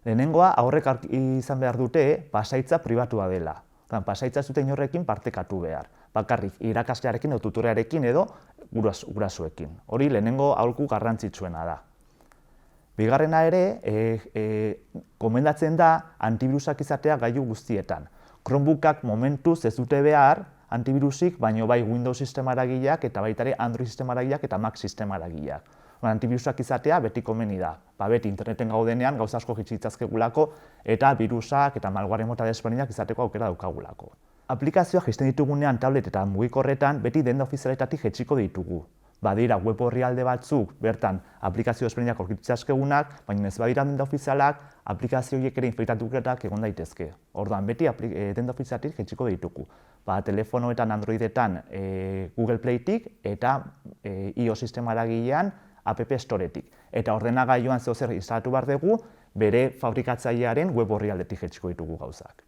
Lehenengoa, aurrek izan behar dute pasaitza pribatua dela. Pasaitza zuten inorrekin partekatu behar. Bakarrik irakaslearekin edo tutorearekin edo gurasoekin. Hori lehenengo aholku garrantzitsuena da. Bigarrena ere, gomendatzen da antibirusak izatea gailu guztietan. Chromebookak momentuz ez dute behar antivirusik, baino bai Windows sistema eragileak eta baita ere Android sistema eragileak eta Mac sistema eragileak. Antibirusak izatea beti komeni da. Beti interneten gaudenean gauza asko jaitsi ditzakegulako eta birusak eta malware mota desberdinak izateko aukera daukagulako. Aplikazioak jaisten ditugunean tablet eta mugikorretan beti denda ofizialetatik jaitsiko ditugu. Badira web orrialde batzuk bertan aplikazio desberdinak aurkitzazkegunak, baina ez badira denda ofizialak, aplikazio horiek ere infektatuketak egon daitezke. Orduan beti denda ofizialatik jaitsiko ditugu. Telefonoetan, Androidetan Google Playtik eta iOS sistema eragilean App Storetik. Eta ordenagailuan zeozer instalatu behar dugu, bere fabrikatzailearen web orrialdetik jaitsiko ditugu gauzak.